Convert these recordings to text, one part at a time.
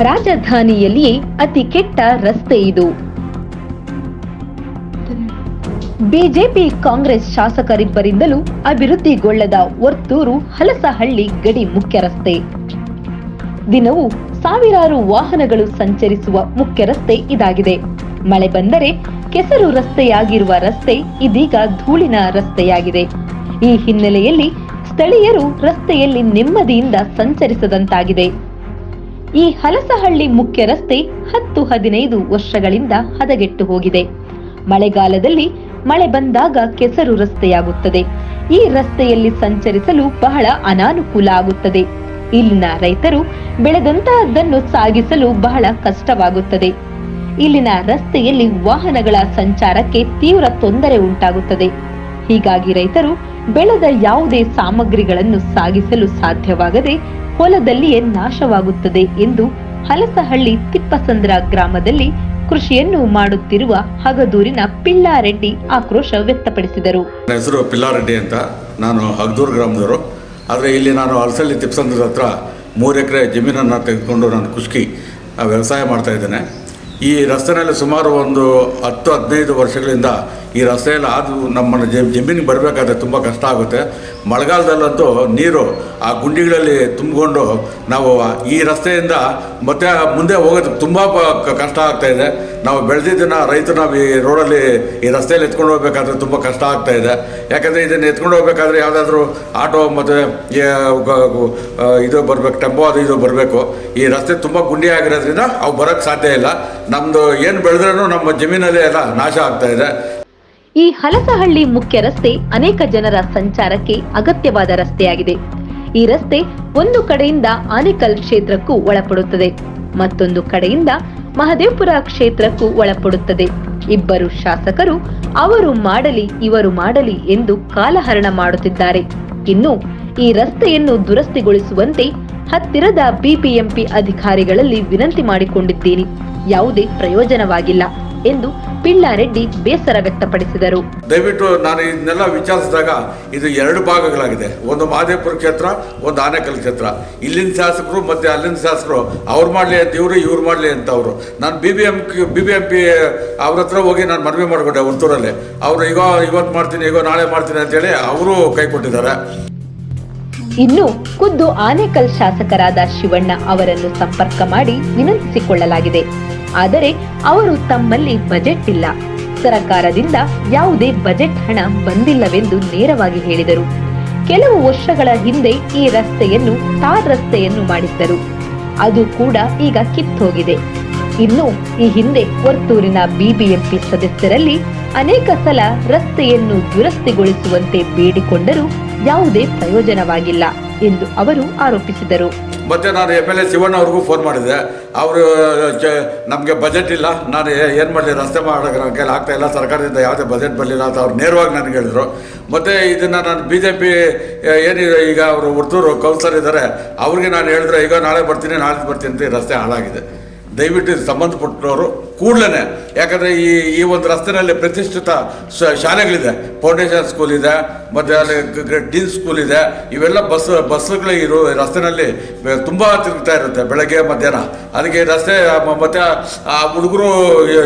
ರಾಜಧಾನಿಯಲ್ಲಿಯೇ ಅತಿ ಕೆಟ್ಟ ರಸ್ತೆ ಇದು. ಬಿಜೆಪಿ ಕಾಂಗ್ರೆಸ್ ಶಾಸಕರಿಬ್ಬರಿಂದಲೂ ಅಭಿವೃದ್ಧಿಗೊಳ್ಳದ ವರ್ತೂರು ಹಲಸಹಳ್ಳಿ ಗಡಿ ಮುಖ್ಯ ರಸ್ತೆ. ದಿನವೂ ಸಾವಿರಾರು ವಾಹನಗಳು ಸಂಚರಿಸುವ ಮುಖ್ಯ ರಸ್ತೆ ಇದಾಗಿದೆ. ಮಳೆ ಬಂದರೆ ಕೆಸರು ರಸ್ತೆಯಾಗಿರುವ ರಸ್ತೆ ಇದೀಗ ಧೂಳಿನ ರಸ್ತೆಯಾಗಿದೆ. ಈ ಹಿನ್ನೆಲೆಯಲ್ಲಿ ಸ್ಥಳೀಯರು ರಸ್ತೆಯಲ್ಲಿ ನೆಮ್ಮದಿಯಿಂದ ಸಂಚರಿಸದಂತಾಗಿದೆ. ಈ ಹಲಸಹಳ್ಳಿ ಮುಖ್ಯ ರಸ್ತೆ 10-15 ವರ್ಷಗಳಿಂದ ಹದಗೆಟ್ಟು ಹೋಗಿದೆ. ಮಳೆಗಾಲದಲ್ಲಿ ಮಳೆ ಬಂದಾಗ ಕೆಸರು ರಸ್ತೆಯಾಗುತ್ತದೆ. ಈ ರಸ್ತೆಯಲ್ಲಿ ಸಂಚರಿಸಲು ಬಹಳ ಅನಾನುಕೂಲ ಆಗುತ್ತದೆ. ಇಲ್ಲಿನ ರೈತರು ಬೆಳೆದಂತಹದ್ದನ್ನು ಸಾಗಿಸಲು ಬಹಳ ಕಷ್ಟವಾಗುತ್ತದೆ. ಇಲ್ಲಿನ ರಸ್ತೆಯಲ್ಲಿ ವಾಹನಗಳ ಸಂಚಾರಕ್ಕೆ ತೀವ್ರ ತೊಂದರೆ ಉಂಟಾಗುತ್ತದೆ. ಹೀಗಾಗಿ ರೈತರು ಬೆಳೆದ ಯಾವುದೇ ಸಾಮಗ್ರಿಗಳನ್ನು ಸಾಗಿಸಲು ಸಾಧ್ಯವಾಗದೆ ಹೊಲದಲ್ಲಿಯೇ ನಾಶವಾಗುತ್ತದೆ ಎಂದು ಹಲಸಹಳ್ಳಿ ತಿಪ್ಪಸಂದ್ರ ಗ್ರಾಮದಲ್ಲಿ ಕೃಷಿಯನ್ನು ಮಾಡುತ್ತಿರುವ ಹಗದೂರಿನ ಪಿಲ್ಲಾರೆಡ್ಡಿ ಆಕ್ರೋಶ ವ್ಯಕ್ತಪಡಿಸಿದರು. ನನ್ನ ಹೆಸರು ಪಿಲ್ಲಾರೆಡ್ಡಿ ಅಂತ. ನಾನು ಹಗದೂರು ಗ್ರಾಮದವರು. ಆದರೆ ಇಲ್ಲಿ ನಾನು ಹಲಸಹಳ್ಳಿ ತಿಪ್ಪಸಂದ್ರದ ಹತ್ರ 3 ಎಕರೆ ಜಮೀನನ್ನು ತೆಗೆದುಕೊಂಡು ನಾನು ಕುಷ್ಕಿ ವ್ಯವಸಾಯ ಮಾಡ್ತಾ ಇದ್ದೇನೆ. ಈ ರಸ್ತೆಯಲ್ಲಿ ಸುಮಾರು ಒಂದು 10-15 ವರ್ಷಗಳಿಂದ ಈ ರಸ್ತೆಯಲ್ಲಿ ನಮ್ಮ ಜಮೀನಿಗೆ ಬರಬೇಕಾದ್ರೆ ತುಂಬ ಕಷ್ಟ ಆಗುತ್ತೆ. ಮಳೆಗಾಲದಲ್ಲಂತೂ ನೀರು ಆ ಗುಂಡಿಗಳಲ್ಲಿ ತುಂಬಿಕೊಂಡು ನಾವು ಈ ರಸ್ತೆಯಿಂದ ಮತ್ತೆ ಮುಂದೆ ಹೋಗೋದಕ್ಕೆ ತುಂಬ ಕಷ್ಟ ಆಗ್ತಾಯಿದೆ. ನಾವು ಬೆಳೆದಿದ್ದನ್ನು ರೈತರು ನಾವು ಈ ರೋಡಲ್ಲಿ ಈ ರಸ್ತೆಯಲ್ಲಿ ಎತ್ಕೊಂಡು ಹೋಗ್ಬೇಕಾದ್ರೆ ತುಂಬ ಕಷ್ಟ ಆಗ್ತಾಯಿದೆ. ಯಾಕಂದರೆ ಇದನ್ನು ಎತ್ಕೊಂಡು ಹೋಗ್ಬೇಕಾದ್ರೆ ಯಾವುದಾದ್ರೂ ಆಟೋ ಮತ್ತು ಇದು ಬರಬೇಕು, ಟೆಂಪೋ ಅದು ಇದು ಬರಬೇಕು. ಈ ರಸ್ತೆ ತುಂಬ ಗುಂಡಿ ಆಗಿರೋದ್ರಿಂದ ಅವು ಬರೋಕ್ಕೆ ಸಾಧ್ಯ ಇಲ್ಲ. ನಮ್ಮದು ಏನು ಬೆಳೆದ್ರೂ ನಮ್ಮ ಜಮೀನಲ್ಲಿ ಎಲ್ಲ ನಾಶ ಆಗ್ತಾಯಿದೆ. ಈ ಹಲಸಹಳ್ಳಿ ಮುಖ್ಯ ರಸ್ತೆ ಅನೇಕ ಜನರ ಸಂಚಾರಕ್ಕೆ ಅಗತ್ಯವಾದ ರಸ್ತೆಯಾಗಿದೆ. ಈ ರಸ್ತೆ ಒಂದು ಕಡೆಯಿಂದ ಆನೇಕಲ್ ಕ್ಷೇತ್ರಕ್ಕೂ ಒಳಪಡುತ್ತದೆ, ಮತ್ತೊಂದು ಕಡೆಯಿಂದ ಮಹದೇವಪುರ ಕ್ಷೇತ್ರಕ್ಕೂ ಒಳಪಡುತ್ತದೆ. ಇಬ್ಬರು ಶಾಸಕರು ಅವರು ಮಾಡಲಿ ಇವರು ಮಾಡಲಿ ಎಂದು ಕಾಲಹರಣ ಮಾಡುತ್ತಿದ್ದಾರೆ. ಇನ್ನು ಈ ರಸ್ತೆಯನ್ನು ದುರಸ್ತಿಗೊಳಿಸುವಂತೆ ಹತ್ತಿರದ ಬಿಬಿಎಂಪಿ ಅಧಿಕಾರಿಗಳಲ್ಲಿ ವಿನಂತಿ ಮಾಡಿಕೊಂಡಿದ್ದೀನಿ. ಯಾವುದೇ ಪ್ರಯೋಜನವಾಗಿಲ್ಲ ಎಂದು ಪಿಲ್ಲಾರೆಡ್ಡಿ ಬೇಸರ ವ್ಯಕ್ತಪಡಿಸಿದರು. ದಯವಿಟ್ಟು ನಾನು ಇದನ್ನೆಲ್ಲ ವಿಚಾರಿಸಿದಾಗ ಇದು 2 ಭಾಗಗಳಾಗಿದೆ. ಒಂದು ಮಹದೇವಪುರ ಕ್ಷೇತ್ರ, ಒಂದು ಆನೇಕಲ್ ಕ್ಷೇತ್ರ. ಇಲ್ಲಿನ ಶಾಸಕರು ಮತ್ತು ಅಲ್ಲಿನ ಶಾಸಕರು ಅವ್ರು ಮಾಡಲಿ ಅಂತ ಇವ್ರು ಮಾಡಲಿ ಅಂತ ಅವರು. ನಾನು BBMP ಅವ್ರ ಹತ್ರ ಹೋಗಿ ನಾನು ಮನವಿ ಮಾಡಿಕೊಂಡೆ ವರ್ತೂರಲ್ಲಿ. ಅವರು ಇವತ್ತು ಮಾಡ್ತೀನಿ, ನಾಳೆ ಮಾಡ್ತೀನಿ ಅಂತೇಳಿ ಅವರು ಕೈ ಕೊಟ್ಟಿದ್ದಾರೆ. ಇನ್ನು ಖುದ್ದು ಆನೇಕಲ್ ಶಾಸಕರಾದ ಶಿವಣ್ಣ ಅವರನ್ನು ಸಂಪರ್ಕ ಮಾಡಿ ವಿನಂತಿಸಿಕೊಳ್ಳಲಾಗಿದೆ. ಆದರೆ ಅವರು ತಮ್ಮಲ್ಲಿ ಬಜೆಟ್ ಇಲ್ಲ, ಸರಕಾರದಿಂದ ಯಾವುದೇ ಬಜೆಟ್ ಹಣ ಬಂದಿಲ್ಲವೆಂದು ನೇರವಾಗಿ ಹೇಳಿದರು. ಕೆಲವು ವರ್ಷಗಳ ಹಿಂದೆ ಈ ರಸ್ತೆಯನ್ನು ಟಾರ್ ರಸ್ತೆಯನ್ನು ಮಾಡಿದ್ದರು. ಅದು ಕೂಡ ಈಗ ಕಿತ್ತೋಗಿದೆ. ಇನ್ನು ಈ ಹಿಂದೆ ವರ್ತೂರಿನ ಬಿಬಿಎಂಪಿ ಸದಸ್ಯರಲ್ಲಿ ಅನೇಕ ಸಲ ರಸ್ತೆಯನ್ನು ದುರಸ್ತಿಗೊಳಿಸುವಂತೆ ಬೇಡಿಕೊಂಡರೂ ಯಾವುದೇ ಪ್ರಯೋಜನವಾಗಿಲ್ಲ ಎಂದು ಅವರು ಆರೋಪಿಸಿದರು. ಮತ್ತು ನಾನು MLA ಶಿವಣ್ಣ ಅವ್ರಿಗೂ ಫೋನ್ ಮಾಡಿದೆ. ಅವರು ನಮಗೆ ಬಜೆಟ್ ಇಲ್ಲ, ನಾನು ಏನು ಮಾಡಲಿ, ರಸ್ತೆ ಮಾಡೋಕ್ಕೆ ನನ್ನ ಕೈಲಿ ಆಗ್ತಾಯಿಲ್ಲ, ಸರ್ಕಾರದಿಂದ ಯಾವುದೇ ಬಜೆಟ್ ಬರಲಿಲ್ಲ ಅಂತ ಅವ್ರು ನೇರವಾಗಿ ನನಗೆ ಹೇಳಿದರು. ಮತ್ತು ಇದನ್ನು ನಾನು BJP ಏನಿದೆ ಈಗ ಅವರು ವರ್ತೂರು ಕೌನ್ಸಿಲರ್ ಇದ್ದಾರೆ, ಅವ್ರಿಗೆ ನಾನು ಹೇಳಿದ್ರೆ ಈಗ ನಾಳೆ ಬರ್ತೀನಿ ಅಂತ ಈ ರಸ್ತೆ ಹಾಳಾಗಿದೆ. ದಯವಿಟ್ಟು ಸಂಬಂಧಪಟ್ಟವರು ಕೂಡಲೇ, ಯಾಕಂದರೆ ಈ ಒಂದು ರಸ್ತೆಯಲ್ಲಿ ಪ್ರತಿಷ್ಠಿತ ಶಾಲೆಗಳಿದೆ. ಫೌಂಡೇಶನ್ ಸ್ಕೂಲ್ ಇದೆ, ಮತ್ತು ಅಲ್ಲಿ ಡೀನ್ ಸ್ಕೂಲ್ ಇದೆ. ಇವೆಲ್ಲ ಬಸ್ಸುಗಳು ಇರೋ ರಸ್ತೆಯಲ್ಲಿ ತುಂಬ ತಿರುಗ್ತಾ ಇರುತ್ತೆ ಬೆಳಗ್ಗೆ ಮಧ್ಯಾಹ್ನ. ಅದಕ್ಕೆ ರಸ್ತೆ ಮತ್ತು ಆ ಹುಡುಗರು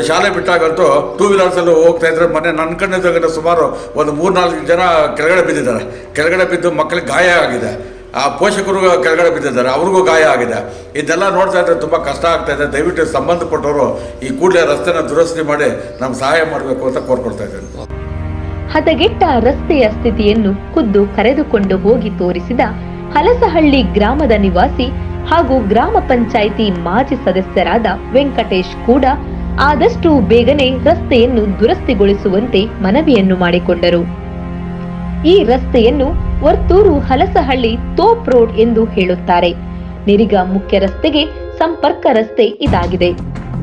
ಶಾಲೆ ಬಿಟ್ಟಾಗಂತೂ 2 ವೀಲರ್ಸಲ್ಲೂ ಹೋಗ್ತಾ ಇದ್ರೆ ಮೊನ್ನೆ ನನ್ನ ಕಣ್ಣಿದ್ದಾಗ ಸುಮಾರು ಒಂದು 3-4 ಜನ ಕೆಳಗಡೆ ಬಿದ್ದಿದ್ದಾರೆ. ಕೆಳಗಡೆ ಬಿದ್ದು ಮಕ್ಕಳಿಗೆ ಗಾಯ ಆಗಿದೆ. ಆ ಪೋಷಕರು ಕೆಳಗಡೆ ಬಿದ್ದಿದ್ದಾರೆ, ಅವ್ರಿಗೂ ಗಾಯ ಆಗಿದೆ. ಇದೆಲ್ಲ ನೋಡ್ತಾ ಇದ್ರೆ ತುಂಬ ಕಷ್ಟ ಆಗ್ತಾ ಇದೆ. ದಯವಿಟ್ಟು ಸಂಬಂಧಪಟ್ಟವರು ಈ ಕೂಡಲೇ ರಸ್ತೆನ ದುರಸ್ತಿ ಮಾಡಿ ನಮ್ಗೆ ಸಹಾಯ ಮಾಡಬೇಕು ಅಂತ ಕೋರ್ಕೊಳ್ತಾ ಇದ್ದೇನೆ. ಹದಗೆಟ್ಟ ರಸ್ತೆಯ ಸ್ಥಿತಿಯನ್ನು ಖುದ್ದು ಕರೆದುಕೊಂಡು ಹೋಗಿ ತೋರಿಸಿದ ಹಲಸಹಳ್ಳಿ ಗ್ರಾಮದ ನಿವಾಸಿ ಹಾಗೂ ಗ್ರಾಮ ಪಂಚಾಯಿತಿ ಮಾಜಿ ಸದಸ್ಯರಾದ ವೆಂಕಟೇಶ್ ಕೂಡ ಆದಷ್ಟು ಬೇಗನೆ ರಸ್ತೆಯನ್ನು ದುರಸ್ತಿಗೊಳಿಸುವಂತೆ ಮನವಿಯನ್ನು ಮಾಡಿಕೊಂಡರು. ಈ ರಸ್ತೆಯನ್ನು ವರ್ತೂರು ಹಲಸಹಳ್ಳಿ ತೋಪ್ ರೋಡ್ ಎಂದು ಹೇಳುತ್ತಾರೆ. ನಿರಿಗಾ ಮುಖ್ಯ ರಸ್ತೆಗೆ ಸಂಪರ್ಕ ರಸ್ತೆ ಇದಾಗಿದೆ.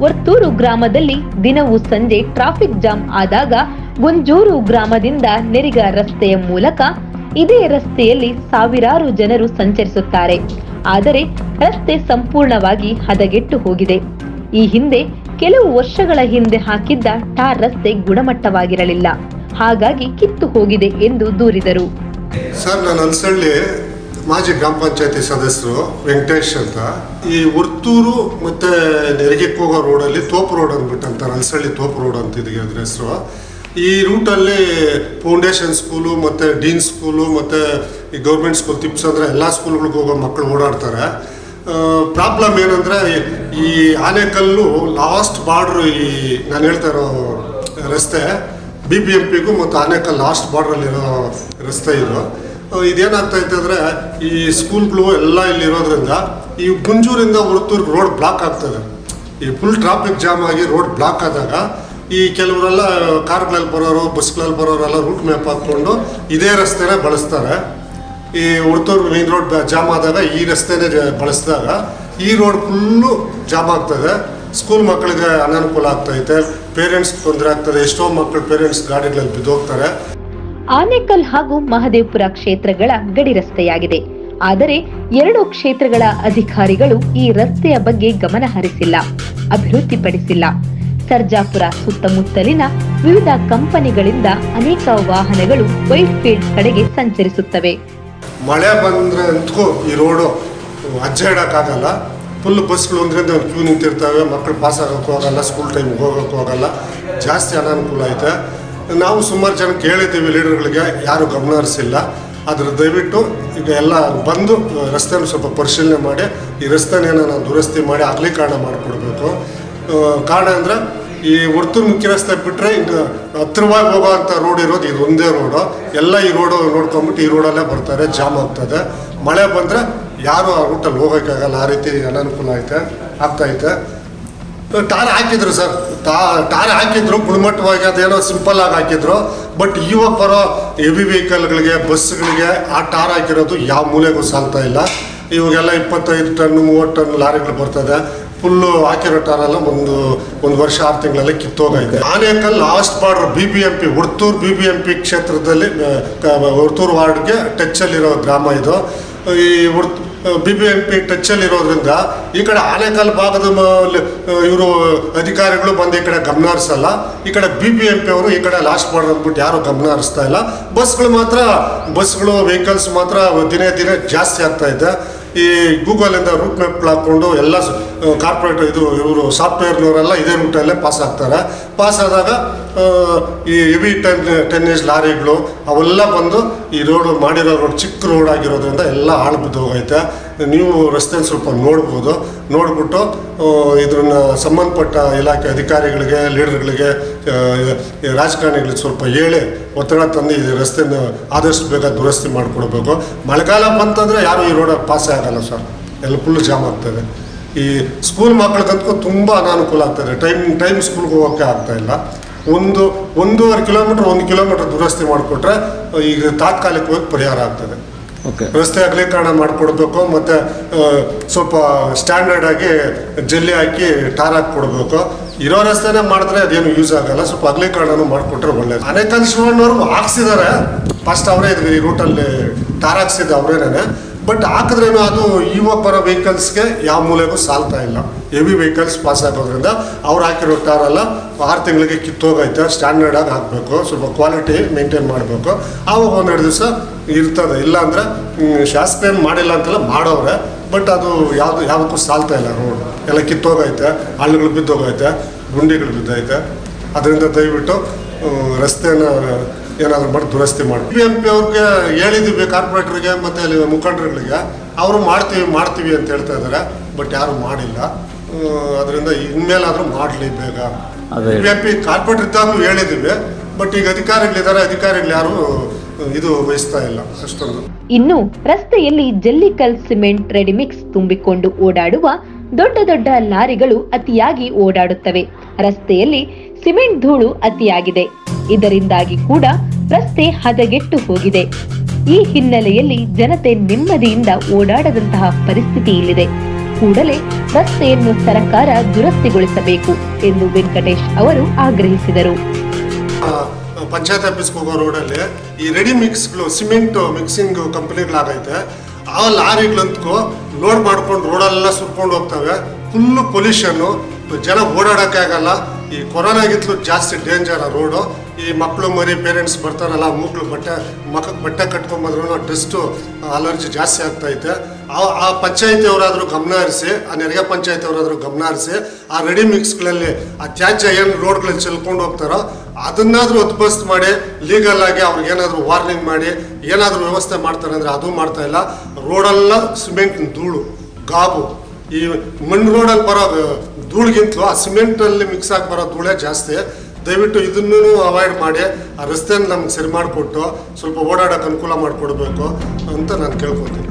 ವರ್ತೂರು ಗ್ರಾಮದಲ್ಲಿ ದಿನವೂ ಸಂಜೆ ಟ್ರಾಫಿಕ್ ಜಾಮ್ ಆದಾಗ ಗುಂಜೂರು ಗ್ರಾಮದಿಂದ ನೆರಿಗಾ ರಸ್ತೆಯ ಮೂಲಕ ಇದೇ ರಸ್ತೆಯಲ್ಲಿ ಸಾವಿರಾರು ಜನರು ಸಂಚರಿಸುತ್ತಾರೆ. ಆದರೆ ರಸ್ತೆ ಸಂಪೂರ್ಣವಾಗಿ ಹದಗೆಟ್ಟು ಹೋಗಿದೆ. ಈ ಹಿಂದೆ ಕೆಲವು ವರ್ಷಗಳ ಹಿಂದೆ ಹಾಕಿದ್ದ ಟಾರ್ ರಸ್ತೆ ಗುಣಮಟ್ಟವಾಗಿರಲಿಲ್ಲ, ಹಾಗಾಗಿ ಕಿತ್ತು ಹೋಗಿದೆ ಎಂದು ದೂರಿದರು. ಸರ್, ನಾನು ಹಲಸಹಳ್ಳಿ ಮಾಜಿ ಗ್ರಾಮ ಪಂಚಾಯತಿ ಸದಸ್ಯರು ವೆಂಕಟೇಶ್ ಅಂತ. ಈ ವರ್ತೂರು ಮತ್ತು ನೆರಗಿಕ್ಕೆ ಹೋಗೋ ರೋಡಲ್ಲಿ ತೋಪು ರೋಡ್ ಅಂದ್ಬಿಟ್ಟು ಅಂತಾರೆ, ಅಲಸಳ್ಳಿ ತೋಪು ರೋಡ್ ಅಂತ ಇದೀಗ ಅದ್ರ ಹೆಸರು. ಈ ರೂಟಲ್ಲಿ ಫೌಂಡೇಶನ್ ಸ್ಕೂಲು ಮತ್ತು ಡೀನ್ ಸ್ಕೂಲು ಮತ್ತು ಈ ಗೌರ್ಮೆಂಟ್ ಸ್ಕೂಲ್ ತಿಪ್ಸ್ ಅಂದರೆ ಎಲ್ಲ ಸ್ಕೂಲ್ಗಳಿಗೆ ಹೋಗೋ ಮಕ್ಕಳು ಓಡಾಡ್ತಾರೆ. ಪ್ರಾಬ್ಲಮ್ ಏನಂದರೆ ಈ ಆನೇಕಲ್ಲು ಲಾಸ್ಟ್ ಬಾರ್ಡ್ರು, ಈ ನಾನು ಹೇಳ್ತಾ ಇರೋ ರಸ್ತೆ BBMPಗೂ ಮತ್ತು ಆನೇಕಲ್ ಲಾಸ್ಟ್ ಬಾರ್ಡ್ರಲ್ಲಿರೋ ರಸ್ತೆ ಇದು. ಇದೇನಾಗ್ತೈತೆ ಅಂದರೆ ಈ ಸ್ಕೂಲ್ಗಳು ಎಲ್ಲ ಇಲ್ಲಿರೋದ್ರಿಂದ ಈ ಗುಂಜೂರಿಂದ ವರ್ತೂರ್ಗೆ ರೋಡ್ ಬ್ಲಾಕ್ ಆಗ್ತದೆ. ಈ ಫುಲ್ ಟ್ರಾಫಿಕ್ ಜಾಮ್ ಆಗಿ ರೋಡ್ ಬ್ಲಾಕ್ ಆದಾಗ ಈ ಕೆಲವರೆಲ್ಲ ಕಾರ್ಗಳಲ್ಲಿ ಬರೋರು, ಬಸ್ಗಳಲ್ಲಿ ಬರೋರೆಲ್ಲ ರೂಟ್ ಮ್ಯಾಪ್ ಹಾಕ್ಕೊಂಡು ಇದೇ ರಸ್ತೆನೇ ಬಳಸ್ತಾರೆ. ಈ ವರ್ತೂರು ಮೇನ್ ರೋಡ್ ಜಾಮ್ ಆದಾಗ ಈ ರಸ್ತೆನೇ ಬಳಸಿದಾಗ ಈ ರೋಡ್ ಫುಲ್ಲು ಜಾಮ್ ಆಗ್ತದೆ. ಸ್ಕೂಲ್ ಮಕ್ಕಳಿಗೆ ಅನಾನುಕೂಲ ಆಗ್ತೈತೆ, ಪೇರೆಂಟ್ಸ್ ತೊಂದರೆ ಆಗ್ತದೆ. ಎಷ್ಟೋ ಮಕ್ಕಳು ಪೇರೆಂಟ್ಸ್ ಗಾಡಿಗಳಲ್ಲಿ ಬಿದ್ದೋಗ್ತಾರೆ. ಆನೇಕಲ್ ಹಾಗೂ ಮಹದೇವಪುರ ಕ್ಷೇತ್ರಗಳ ಗಡಿ ರಸ್ತೆಯಾಗಿದೆ. ಆದರೆ ಎರಡೂ ಕ್ಷೇತ್ರಗಳ ಅಧಿಕಾರಿಗಳು ಈ ರಸ್ತೆಯ ಬಗ್ಗೆ ಗಮನ ಹರಿಸಿಲ್ಲ, ಅಭಿವೃದ್ಧಿಪಡಿಸಿಲ್ಲ. ಸರ್ಜಾಪುರ ಸುತ್ತಮುತ್ತಲಿನ ವಿವಿಧ ಕಂಪನಿಗಳಿಂದ ಅನೇಕ ವಾಹನಗಳು ವೈಟ್ ಫೀಲ್ಡ್ ಕಡೆಗೆ ಸಂಚರಿಸುತ್ತವೆ. ಮಳೆ ಬಂದರೆ ಅಂತೂ ಈ ರೋಡು ಅಜ್ಜೆ ಇಡೋಕ್ಕಾಗಲ್ಲ. ಫುಲ್ ಬಸ್ಗಳು ಒಂದರಿಂದ ಒಂದು ಕ್ಯೂ ನಿಂತಿರ್ತವೆ, ಮಕ್ಕಳು ಪಾಸ್ ಆಗೋಕ್ಕೂ ಆಗಲ್ಲ, ಸ್ಕೂಲ್ ಟೈಮ್ಗೆ ಹೋಗೋಕ್ಕೂ ಆಗಲ್ಲ. ಜಾಸ್ತಿ ಅನಾನುಕೂಲ ಐತೆ. ನಾವು ಸುಮಾರು ಜನಕ್ಕೆ ಹೇಳಿದ್ದೀವಿ, ಲೀಡರ್ಗಳಿಗೆ, ಯಾರೂ ಗಮನ ಹರಿಸಿಲ್ಲ. ಅದ್ರ ದಯವಿಟ್ಟು ಈಗ ಎಲ್ಲ ಬಂದು ರಸ್ತೆನ ಸ್ವಲ್ಪ ಪರಿಶೀಲನೆ ಮಾಡಿ ಈ ರಸ್ತೆನೇನ ನಾವು ದುರಸ್ತಿ ಮಾಡಿ ಅಗಲೀಕರಣ ಮಾಡಿಕೊಡ್ಬೇಕು. ಕಾರಣ ಅಂದರೆ ಈ ವರ್ತೂರು ಮುಖ್ಯ ರಸ್ತೆ ಬಿಟ್ಟರೆ ಇನ್ನು ಹತ್ತಿರವಾಗಿ ಹೋಗೋವಂಥ ರೋಡ್ ಇರೋದು ಇದು ಒಂದೇ ರೋಡು. ಎಲ್ಲ ಈ ರೋಡು ನೋಡ್ಕೊಂಬಿಟ್ಟು ಈ ರೋಡಲ್ಲೇ ಬರ್ತಾರೆ, ಜಾಮ್ ಆಗ್ತದೆ. ಮಳೆ ಬಂದರೆ ಯಾರೂ ಆ ರೂಟಲ್ಲಿ ಹೋಗೋಕ್ಕಾಗಲ್ಲ, ಆ ರೀತಿ ಅನಾನುಕೂಲ ಆಗ್ತೈತೆ. ಟಾರ್ ಹಾಕಿದ್ರು ಸರ್, ಟಾರ್ ಹಾಕಿದ್ರು ಗುಣಮಟ್ಟವಾಗಿ, ಅದೇನೋ ಸಿಂಪಲ್ ಆಗಿ ಹಾಕಿದ್ರು. ಬಟ್ ಇವಾಗ ಬರೋ ಹೆವಿ ವೆಹಿಕಲ್ಗಳಿಗೆ, ಬಸ್ಗಳಿಗೆ ಆ ಟಾರ್ ಹಾಕಿರೋದು ಯಾವ ಮೂಲೆಗೂ ಸಾಲ್ತಾ ಇಲ್ಲ. ಇವಾಗೆಲ್ಲ 25 ಟನ್ 30 ಟನ್ ಲಾರಿಗಳು ಬರ್ತದೆ. ಫುಲ್ಲು ಹಾಕಿರೋ ಟಾರೆಲ್ಲ ಒಂದು ವರ್ಷ 6 ತಿಂಗಳಲ್ಲಿ ಕಿತ್ತೋಗೈತೆ. Anekal last border BBMP Varthur BBMP ಕ್ಷೇತ್ರದಲ್ಲಿ ವರ್ತೂರು ವಾರ್ಡ್ಗೆ ಟಚ್ಚಲ್ಲಿರೋ ಗ್ರಾಮ ಇದು. ಈ BBMP ಟಚ್ಚಲ್ಲಿರೋದ್ರಿಂದ ಈ ಕಡೆ ಆನೇಕಲ್ ಭಾಗದ ಇವರು ಅಧಿಕಾರಿಗಳು ಬಂದು ಈ ಕಡೆ ಗಮನ ಹರಿಸಲ್ಲ. ಈ ಕಡೆ BBMP ಅವರು ಈ ಕಡೆ ಲಾಸ್ಟ್ ಬಾರ್ಡರ್ ಅಂದ್ಬಿಟ್ಟು ಯಾರು ಗಮನ ಹರಿಸ್ತಾ ಇಲ್ಲ. ಬಸ್ಗಳು ವೆಹಿಕಲ್ಸ್ ಮಾತ್ರ ದಿನೇ ಜಾಸ್ತಿ ಆಗ್ತಾ ಇದೆ. ಈ ಗೂಗಲಿಂದ ರೂಟ್ ಮ್ಯಾಪ್ ಹಾಕ್ಕೊಂಡು ಎಲ್ಲ ಕಾರ್ಪೊರೇಟ್ ಇವರು ಸಾಫ್ಟ್ವೇರ್ನವರೆಲ್ಲ ಇದೇ ರೂಟಲ್ಲೇ ಪಾಸ್ ಆಗ್ತಾರೆ. ಪಾಸ್ ಆದಾಗ ಈ ಹೆವಿ ಟನ್ನೇಜ್ ಲಾರಿಗಳು ಅವೆಲ್ಲ ಬಂದು ಈ ರೋಡ್ ಮಾಡಿರೋ ರೋಡ್ ಚಿಕ್ಕ ರೋಡ್ ಆಗಿರೋದ್ರಿಂದ ಎಲ್ಲ ಹಾಳು ಬಿದ್ದು ಹೋಗೈತೆ. ನೀವು ರಸ್ತೆ ಸ್ವಲ್ಪ ನೋಡ್ಬಿಟ್ಟು ಇದನ್ನ ಸಂಬಂಧಪಟ್ಟ ಇಲಾಖೆ ಅಧಿಕಾರಿಗಳಿಗೆ, ಲೀಡರ್ಗಳಿಗೆ, ರಾಜಕಾರಣಿಗಳಿಗೆ ಸ್ವಲ್ಪ ಹೇಳಿ ಒತ್ತಡ ತಂದು ಈ ರಸ್ತೆನ ಆದಷ್ಟು ಬೇಗ ದುರಸ್ತಿ ಮಾಡಿಕೊಡ್ಬೇಕು. ಮಳೆಗಾಲ ಬಂತಂದರೆ ಯಾರು ಈ ರೋಡಲ್ಲಿ ಪಾಸೇ ಆಗಲ್ಲ ಸರ್, ಎಲ್ಲ ಫುಲ್ ಜಾಮ್ ಆಗ್ತದೆ. ಈ ಸ್ಕೂಲ್ ಮಕ್ಕಳಿಗಂತೂ ತುಂಬ ಅನಾನುಕೂಲ ಆಗ್ತದೆ. ಟೈಮ್ ಸ್ಕೂಲ್ಗೆ ಹೋಗೋಕ್ಕೆ ಆಗ್ತಾಯಿಲ್ಲ. 1.5 ಕಿಲೋಮೀಟ್ರ್ 1 ಕಿಲೋಮೀಟ್ರ್ ದುರಸ್ತಿ ಮಾಡಿಕೊಟ್ರೆ ಈಗ ತಾತ್ಕಾಲಿಕವಾಗಿ ಪರಿಹಾರ ಆಗ್ತದೆ. ರಸ್ತೆ ಅಗಲೀಕರಣ ಮಾಡಿಕೊಡ್ಬೇಕು. ಮತ್ತು ಸ್ವಲ್ಪ ಸ್ಟ್ಯಾಂಡರ್ಡ್ ಆಗಿ ಜಲ್ಲಿ ಹಾಕಿ ಟಾರ್ ಹಾಕಿ ಕೊಡಬೇಕು. ಇರೋ ರಸ್ತೆನೇ ಮಾಡಿದ್ರೆ ಅದೇನು ಯೂಸ್ ಆಗಲ್ಲ. ಸ್ವಲ್ಪ ಅಗಲೀಕರಣನೂ ಮಾಡಿಕೊಟ್ರೆ ಒಳ್ಳೇದು. ಆನೇಕಲ್ ಶಿವಣ್ಣವ್ರು ಹಾಕ್ಸಿದ್ದಾರೆ, ಫಸ್ಟ್ ಅವರೇ ಈ ರೂಟಲ್ಲಿ ಟಾರ್ ಹಾಕ್ಸಿದ್ದು ಅವರೇನೇ. ಬಟ್ ಹಾಕಿದ್ರೇನು ಅದು ಇವಾಗ ಬರೋ ವೆಹಿಕಲ್ಸ್ಗೆ ಯಾವ ಮೂಲೆಗೂ ಸಾಲ್ತಾ ಇಲ್ಲ. ಹೆವಿ ವೆಹಿಕಲ್ಸ್ ಪಾಸ್ ಆಗೋದ್ರಿಂದ ಅವ್ರು ಹಾಕಿರೋ ಟಾರೆಲ್ಲ 6 ತಿಂಗಳಿಗೆ ಕಿತ್ತೋಗೈತೆ. ಸ್ಟ್ಯಾಂಡರ್ಡಾಗಿ ಹಾಕಬೇಕು, ಸ್ವಲ್ಪ ಕ್ವಾಲಿಟಿ ಮೇಂಟೈನ್ ಮಾಡಬೇಕು. ಆವಾಗ 1-2 ದಿವಸ ಇರ್ತದೆ. ಇಲ್ಲಾಂದರೆ ಶಾಸಕರೇನು ಮಾಡಿಲ್ಲ ಅಂತೆಲ್ಲ ಮಾಡೋರೆ, ಬಟ್ ಅದು ಯಾವುದಕ್ಕೂ ಸಾಲ್ತಾ ಇಲ್ಲ. ರೋಡ್ ಎಲ್ಲ ಕಿತ್ತೋಗೈತೆ, ಹಳ್ಳಿಗಳು ಬಿದ್ದೋಗೈತೆ, ಗುಂಡಿಗಳು ಬಿದ್ದೈತೆ. ಅದರಿಂದ ದಯವಿಟ್ಟು ರಸ್ತೆನ ಏನಾದರೂ ಮಾಡಿ ದುರಸ್ತಿ ಮಾಡಿ. BBMP ಅವ್ರಿಗೆ ಹೇಳಿದ್ದೀವಿ, ಕಾರ್ಪೊರೇಟ್ರಿಗೆ ಮತ್ತು ಅಲ್ಲಿ ಮುಖಂಡರುಗಳಿಗೆ. ಅವರು ಮಾಡ್ತೀವಿ ಅಂತ ಹೇಳ್ತಾ ಇದ್ದಾರೆ, ಬಟ್ ಯಾರು ಮಾಡಿಲ್ಲ. ಅದರಿಂದ ಇನ್ಮೇಲಾದರೂ ಮಾಡಲಿ ಬೇಗ. BBMP ಕಾರ್ಪೊರೇಟರ್ ಇದ್ದಾಗಲೂ ಹೇಳಿದ್ದೀವಿ, ಬಟ್ ಈಗ ಅಧಿಕಾರಿಗಳು ಯಾರು ಇದು ವಹಿಸ್ತಾ ಇಲ್ಲ ಅಷ್ಟೊಂದು. ಇನ್ನು ರಸ್ತೆಯಲ್ಲಿ ಜಲ್ಲಿಕಲ್ ಸಿಮೆಂಟ್ ರೆಡಿಮಿಕ್ಸ್ ತುಂಬಿಕೊಂಡು ಓಡಾಡುವ ದೊಡ್ಡ ಲಾರಿಗಳು ಅತಿಯಾಗಿ ಓಡಾಡುತ್ತವೆ. ರಸ್ತೆಯಲ್ಲಿ ಸಿಮೆಂಟ್ ಧೂಳು ಅತಿಯಾಗಿದೆ. ಇದರಿಂದಾಗಿ ಕೂಡ ರಸ್ತೆ ಹದಗೆಟ್ಟು ಹೋಗಿದೆ. ಈ ಹಿನ್ನೆಲೆಯಲ್ಲಿ ಜನತೆ ನೆಮ್ಮದಿಯಿಂದ ಓಡಾಡದಂತಹ ಪರಿಸ್ಥಿತಿ ಇಲ್ಲಿದೆ. ಕೂಡಲೇ ರಸ್ತೆಯನ್ನು ಸರ್ಕಾರ ದುರಸ್ತಿಗೊಳಿಸಬೇಕು ಎಂದು ವೆಂಕಟೇಶ್ ಅವರು ಆಗ್ರಹಿಸಿದರು. ಪಂಚಾಯತ್ ಆಫೀಸ್ಗೆ ಹೋಗೋ ರೋಡಲ್ಲಿ ಈ ರೆಡಿ ಮಿಕ್ಸ್ಗಳು, ಸಿಮೆಂಟ್ ಮಿಕ್ಸಿಂಗ್ ಕಂಪನಿಗಳಾಗೈತೆ. ಆ ಲಾರಿಗಳಂತೂ ಲೋಡ್ ಮಾಡ್ಕೊಂಡು ರೋಡೆಲ್ಲ ಸುರ್ಕೊಂಡು ಹೋಗ್ತವೆ. ಫುಲ್ಲು ಪೊಲ್ಯೂಷನ್ನು, ಜನ ಓಡಾಡೋಕ್ಕೆ ಆಗಲ್ಲ. ಈ ಕೊರೋನಾಗಿತ್ತು ಜಾಸ್ತಿ ಡೇಂಜರ್ ಆ ರೋಡು. ಈ ಮಕ್ಕಳು ಮರಿ ಪೇರೆಂಟ್ಸ್ ಬರ್ತಾರಲ್ಲ ಮಕ್ಕಳು ಮಕ್ಕಕ್ಕೆ ಬಟ್ಟೆ ಕಟ್ಕೊಂಬಂದ್ರೂ ಡಸ್ಟು ಅಲರ್ಜಿ ಜಾಸ್ತಿ ಆಗ್ತೈತೆ. ಆ ಪಂಚಾಯತಿಯವರಾದರೂ ಗಮನ ಹರಿಸಿ, ಆ ನೆರಿಗೆ ಪಂಚಾಯತಿಯವರಾದರೂ ಗಮನ ಹರಿಸಿ, ಆ ರೆಡಿ ಮಿಕ್ಸ್ಗಳಲ್ಲಿ ಆ ತ್ಯಾಜ್ಯ ಏನು ರೋಡ್ಗಳಲ್ಲಿ ಚೆಲ್ಕೊಂಡು ಹೋಗ್ತಾರೋ ಅದನ್ನಾದರೂ ಉತ್ಪಸ್ತು ಮಾಡಿ ಲೀಗಲ್ ಆಗಿ ಅವ್ರಿಗೇನಾದರೂ ವಾರ್ನಿಂಗ್ ಮಾಡಿ ಏನಾದರೂ ವ್ಯವಸ್ಥೆ ಮಾಡ್ತಾರೆ ಅಂದರೆ ಅದು ಮಾಡ್ತಾ ಇಲ್ಲ. ರೋಡೆಲ್ಲ ಸಿಮೆಂಟ್ ಧೂಳು ಗಾಬು. ಈ ಮಣ್ಣು ರೋಡಲ್ಲಿ ಬರೋ ಧೂಳಿಗಿಂತಲೂ ಆ ಸಿಮೆಂಟಲ್ಲಿ ಮಿಕ್ಸ್ ಆಗಿ ಬರೋ ಧೂಳೇ ಜಾಸ್ತಿ. ದಯವಿಟ್ಟು ಇದನ್ನೂ ಅವಾಯ್ಡ್ ಮಾಡಿ ಆ ರಸ್ತೆಯನ್ನು ನಮ್ಗೆ ಸರಿ ಮಾಡಿಕೊಟ್ಟು ಸ್ವಲ್ಪ ಓಡಾಡೋಕೆ ಅನುಕೂಲ ಮಾಡಿಕೊಡ್ಬೇಕು ಅಂತ ನಾನು ಕೇಳ್ಕೊತೀನಿ.